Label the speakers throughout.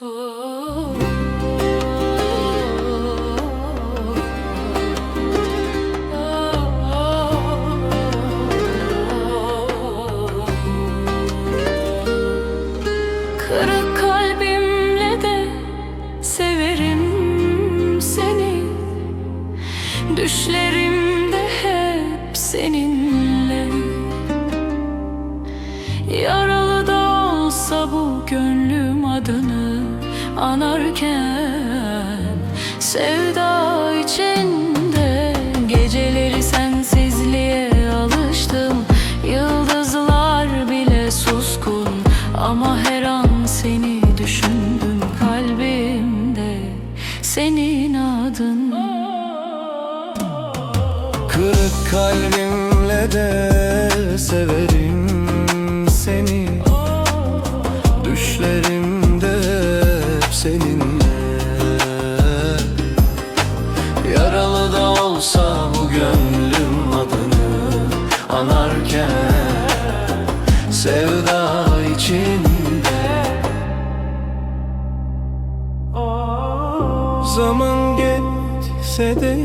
Speaker 1: Oh. Kırık kalbimle de severim seni. Düşlerimde hep seninle. Yaralı da olsa bu gönlüm adını anarken, sevda içinde geceleri sensizliğe alıştım. Yıldızlar bile suskun ama her an seni düşündüm. Kalbimde senin adın.
Speaker 2: Kırık kalbimle de severim seni. Düşlerimde hep seninle. Yaralı da olsa bu gönlüm adını anarken, sevda içinde. Zaman geçse de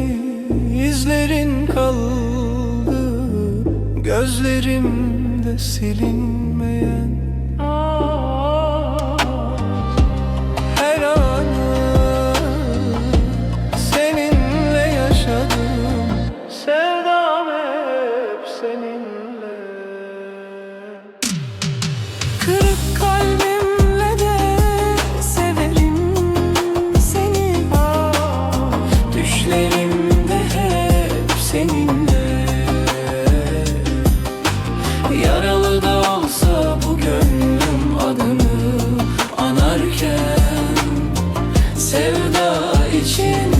Speaker 2: izlerin kaldı gözlerimde silinmeyen. Her anı seninle yaşadım, sevdam hep seninle.
Speaker 1: Kırık kalbimle de severim seni.
Speaker 2: Düşlerimde hep seninle. Yaralı da olsa bu gönlüm adını anarken, sevda için